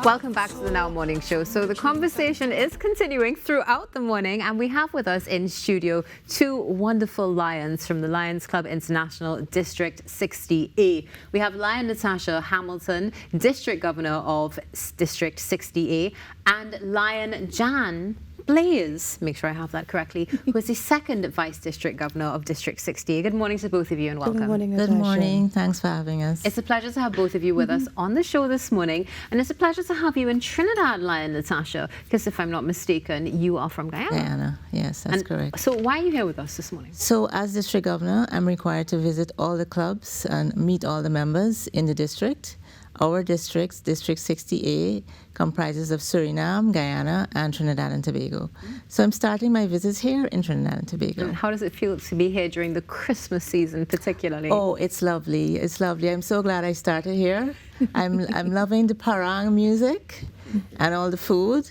Welcome back to the Now Morning Show. So the conversation is continuing throughout the morning, and we have with us in studio two wonderful Lions from the Lions Club International District 60A. We have Lion Natasha Hamilton, District Governor of District 60A, and Lion Jan Blaze, make sure I have that correctly, who is the second Vice District Governor of District 60A. Good morning to both of you and welcome. Good morning, Natasha. Good morning. Thanks for having us. It's a pleasure to have both of you with us on the show this morning. And it's a pleasure to have you in Trinidad, Lion Natasha, because if I'm not mistaken, you are from Guyana. Guyana, yes, that's correct. So why are you here with us this morning? So as District Governor, I'm required to visit all the clubs and meet all the members in the district. Our districts, District 60A, comprises of Suriname, Guyana, and Trinidad and Tobago. So I'm starting my visits here in Trinidad and Tobago. And how does it feel to be here during the Christmas season, particularly? Oh, it's lovely. It's lovely. I'm so glad I started here. I'm loving the parang music and all the food.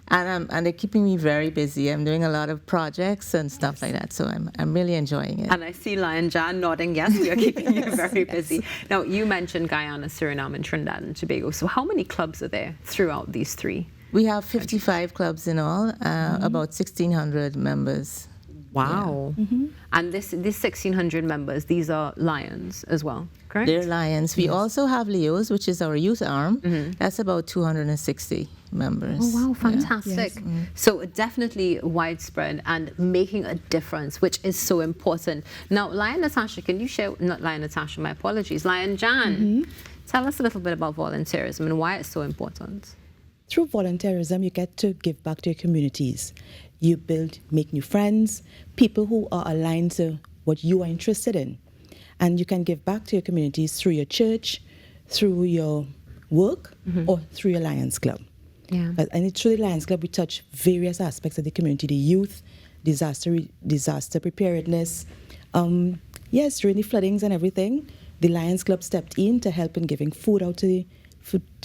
And they're keeping me very busy. I'm doing a lot of projects and stuff like that, so I'm really enjoying it. And I see Lion Jan nodding, yes, we are keeping you very busy. Now, you mentioned Guyana, Suriname, and Trinidad and Tobago. So how many clubs are there throughout these three? We have 55 clubs in all, about 1,600 members. Wow. Yeah. And these 1,600 members, these are Lions as well, correct? They're Lions. We also have Leos, which is our youth arm. That's about 260 members. Oh, wow, fantastic. Yes. So definitely widespread and making a difference, which is so important. Now, Lion Natasha, can you share, not Lion Natasha, my apologies, Lion Jan, tell us a little bit about volunteerism and why it's so important. Through volunteerism, you get to give back to your communities. You make new friends, people who are aligned to what you are interested in. And you can give back to your communities through your church, through your work, or through your Lions Club. Yeah. And through the Lions Club, we touch various aspects of the community, the youth, disaster preparedness. Yes, during the floodings and everything, the Lions Club stepped in to help in giving food out to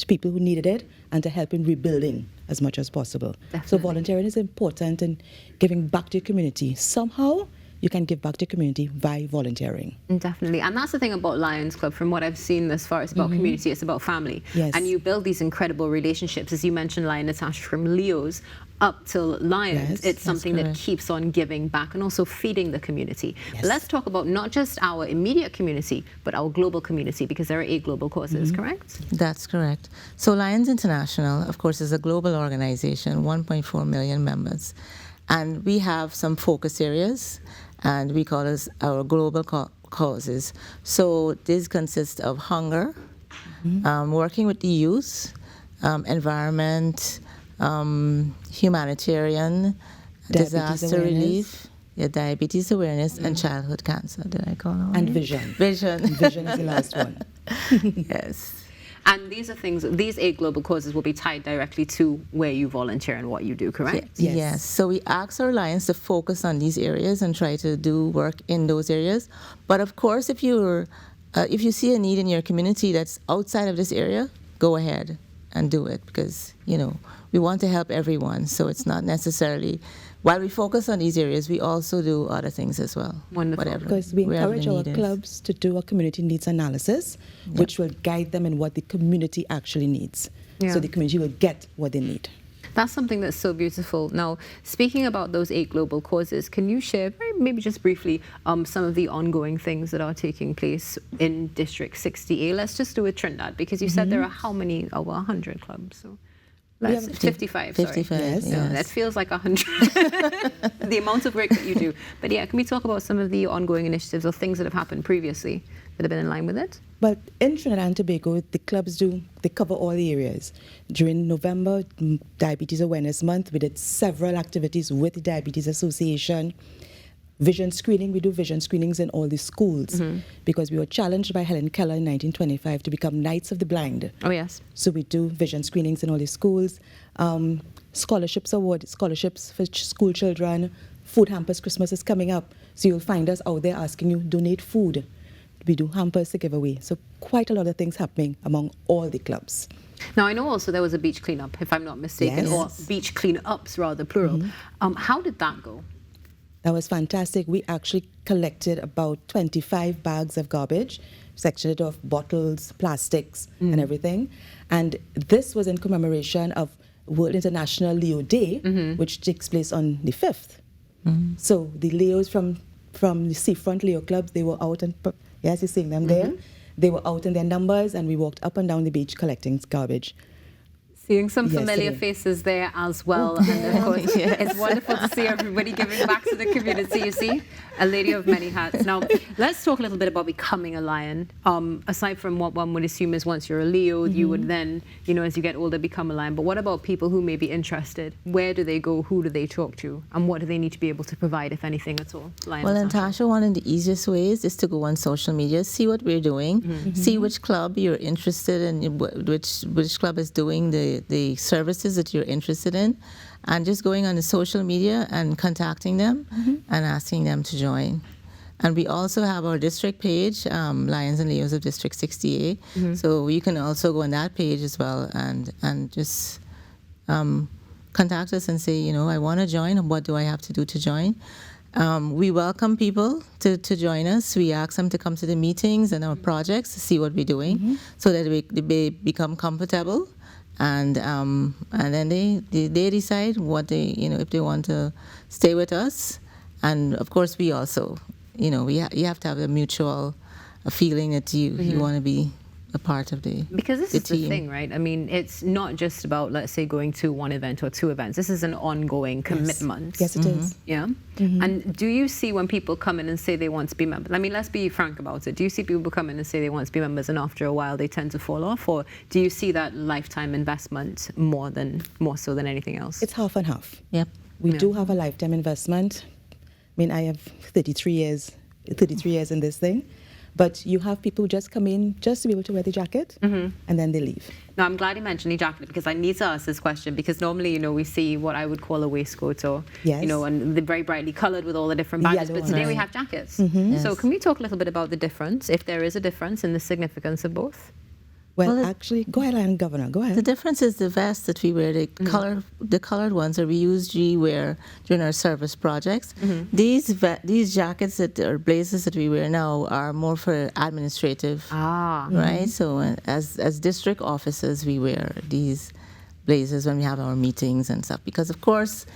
people who needed it and to help in rebuilding as much as possible. Definitely. So volunteering is important in giving back to your community. Somehow, you can give back to your community by volunteering. Definitely. And that's the thing about Lions Club, from what I've seen thus far, it's about community, it's about family. Yes. And you build these incredible relationships, as you mentioned, Lion Natasha, from Leos up till Lions. Yes, it's something that correct. keeps on giving back and also feeding the community. Yes. But let's talk about not just our immediate community, but our global community, because there are 8 global causes, correct? That's correct. So Lions International, of course, is a global organization, 1.4 million members. And we have some focus areas, and we call this our global causes. So this consists of hunger, working with the youth, environment, humanitarian, disaster relief, diabetes awareness, and childhood cancer. Did I call it? And vision. Vision. Vision is the last one. Yes. And these are things, these 8 global causes will be tied directly to where you volunteer and what you do, correct? Yes. So we ask our Lions to focus on these areas and try to do work in those areas. But of course, if you see a need in your community that's outside of this area, go ahead and do it, because we want to help everyone. So it's not necessarily, while we focus on these areas, we also do other things as well. Wonderful. Whatever, Because we wherever encourage the our need is. clubs to do a community needs analysis, which will guide them in what the community actually needs. Yeah. So the community will get what they need. That's something that's so beautiful. Now, speaking about those 8 global causes, can you share, maybe just briefly, some of the ongoing things that are taking place in District 60A? Let's just do it Trinidad, because you said there are how many? Over 100 clubs. So let's 55. 55, sorry. Yes. Yeah, that feels like 100. The amount of work that you do. But yeah, can we talk about some of the ongoing initiatives or things that have happened previously that have been in line with it? But in Trinidad and Tobago, the clubs they cover all the areas. During November, Diabetes Awareness Month, we did several activities with the Diabetes Association. Vision screening, we do vision screenings in all the schools because we were challenged by Helen Keller in 1925 to become Knights of the Blind. Oh, yes. So we do vision screenings in all the schools. Scholarships for school children. Food hampers, Christmas is coming up. So you'll find us out there asking you, donate food. We do hampers to give away. So quite a lot of things happening among all the clubs. Now, I know also there was a beach cleanup, if I'm not mistaken, Yes. or beach cleanups rather, plural. How did that go? That was fantastic. We actually collected about 25 bags of garbage, sectioned it off bottles, plastics, and everything. And this was in commemoration of World International Leo Day, which takes place on the 5th. So the Leos from the Seafront Leo clubs, they were out, and yes, you're seeing them there. They were out in their numbers, and we walked up and down the beach collecting garbage. Seeing some familiar Yesterday. faces there as well. And of course, it's wonderful to see everybody giving back to the community, you see. A lady of many hats. Now, let's talk a little bit about becoming a lion. Aside from what one would assume is once you're a Leo, you would then, as you get older, become a lion. But what about people who may be interested? Where do they go? Who do they talk to? And what do they need to be able to provide, if anything at all? Lions Well, National. Natasha, one of the easiest ways is to go on social media, see what we're doing, see which club you're interested in, which club is doing the services that you're interested in, and just going on the social media and contacting them and asking them to join. And we also have our district page, Lions and Leos of District 60A. So you can also go on that page as well and just contact us and say, I want to join. What do I have to do to join? We welcome people to join us. We ask them to come to the meetings and our projects to see what we're doing, so that they become comfortable, and then they decide what they if they want to stay with us. And of course, we also you have to have a mutual feeling that you want to be a part of the Because this the is the team. thing, right? I mean, it's not just about, let's say, going to one event or two events. This is an ongoing commitment. Yes, it is. Yeah. And do you see when people come in and say they want to be members? I mean, let's be frank about it. Do you see people come in and say they want to be members, and after a while they tend to fall off, or do you see that lifetime investment more so than anything else? It's half and half. Yep. We do have a lifetime investment. I mean, I have 33 years in this thing. But you have people who just come in just to be able to wear the jacket, and then they leave. Now, I'm glad you mentioned the jacket, because I need to ask this question, because normally, we see what I would call a waistcoat, or, Yes. and they're very brightly colored with all the different badges. Yellow But today one. we have jackets. Yes. So can we talk a little bit about the difference, if there is a difference in the significance of both? Well, actually, go ahead, Lion Governor, go ahead. The difference is the vest that we wear, the colored ones that we usually wear during our service projects. These jackets or blazers that we wear now are more for administrative, right? So as district officers, we wear these blazers when we have our meetings and stuff, because of course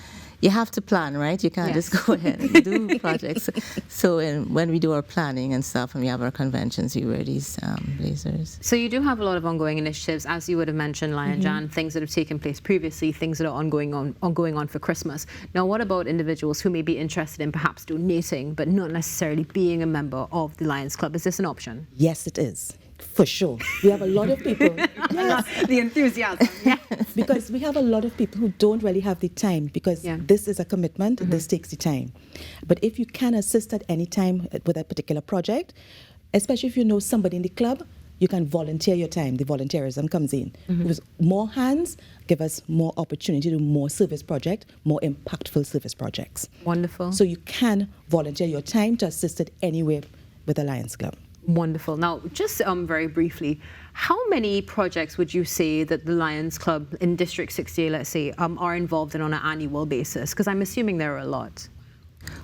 you have to plan, right? You can't just go ahead and do projects. So when we do our planning and stuff, and we have our conventions, we wear these blazers. So you do have a lot of ongoing initiatives, as you would have mentioned, Lion Jan, things that have taken place previously, things that are ongoing on for Christmas. Now, what about individuals who may be interested in perhaps donating, but not necessarily being a member of the Lions Club? Is this an option? Yes, it is, for sure. We have a lot of people. Yes, The enthusiasm, yeah. because we have a lot of people who don't really have the time, because this is a commitment, this takes the time. But if you can assist at any time with a particular project, especially if you know somebody in the club, you can volunteer your time. The volunteerism comes in. With more hands, give us more opportunity to do more service projects, more impactful service projects. Wonderful. So you can volunteer your time to assist it anywhere with the Lions Club. Wonderful. Now, just very briefly, how many projects would you say that the Lions Club in District 60A, let's say, are involved in on an annual basis? Because I'm assuming there are a lot.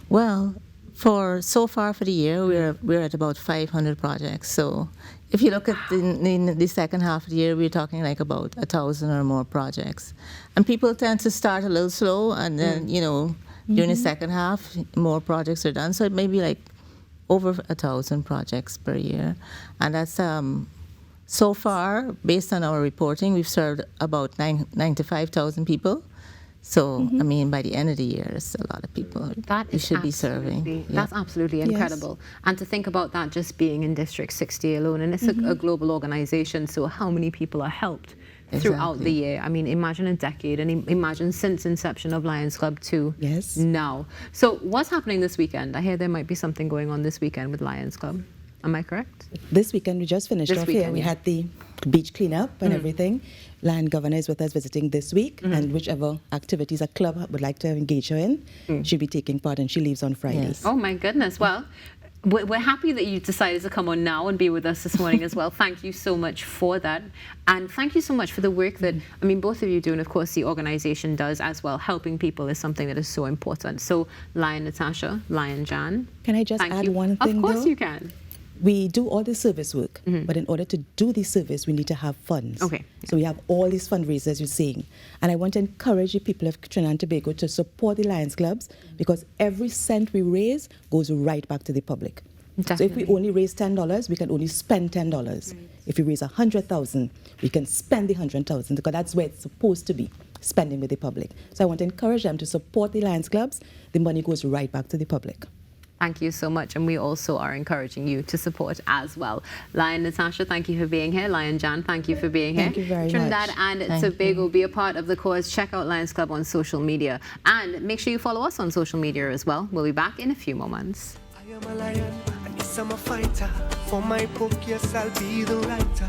Well, so far for the year, we're at about 500 projects. So if you look at the second half of the year, we're talking like about 1,000 or more projects. And people tend to start a little slow, and then during the second half, more projects are done. So it may be like over 1,000 projects per year. And that's so far, based on our reporting, we've served about 95,000 people. So, I mean, by the end of the year, it's a lot of people That we is should be serving. absolutely- That's absolutely Yes. incredible. And to think about that just being in District 60 alone, and it's a global organization, so how many people are helped throughout the Exactly. year? I mean, imagine a decade, and imagine since inception of Lions Club to Yes. now. So what's happening this weekend? I hear there might be something going on this weekend with Lions Club. Am I correct? This weekend, we just finished This off here. weekend, We yeah. had the beach cleanup and everything. Lion Governor is with us visiting this week, and whichever activities a club would like to engage her in, she'll be taking part, and she leaves on Friday. Yes. Oh my goodness. Well, We're happy that you decided to come on now and be with us this morning as well. Thank you so much for that. And thank you so much for the work that, I mean, both of you do, and of course the organization does as well. Helping people is something that is so important. So, Lion Natasha, Lion Jan. Can I just thank add you. one thing, Of course though? you can. We do all the service work, but in order to do the service, we need to have funds. Okay. So we have all these fundraisers you're seeing. And I want to encourage the people of Trinidad and Tobago to support the Lions Clubs, because every cent we raise goes right back to the public. Definitely. So if we only raise $10, we can only spend $10. If we raise 100,000, we can spend the 100,000, because that's where it's supposed to be, spending with the public. So I want to encourage them to support the Lions Clubs. The money goes right back to the public. Thank you so much, and we also are encouraging you to support as well. Lion Natasha, thank you for being here. Lion Jan, thank you for being here. Thank you very Trinidad much. and Tobago, be a part of the cause. Check out Lions Club on social media, and make sure you follow us on social media as well. We'll be back in a few moments. I am a lion, and yes, I'm a fighter. For my book, yes, I'll be the writer.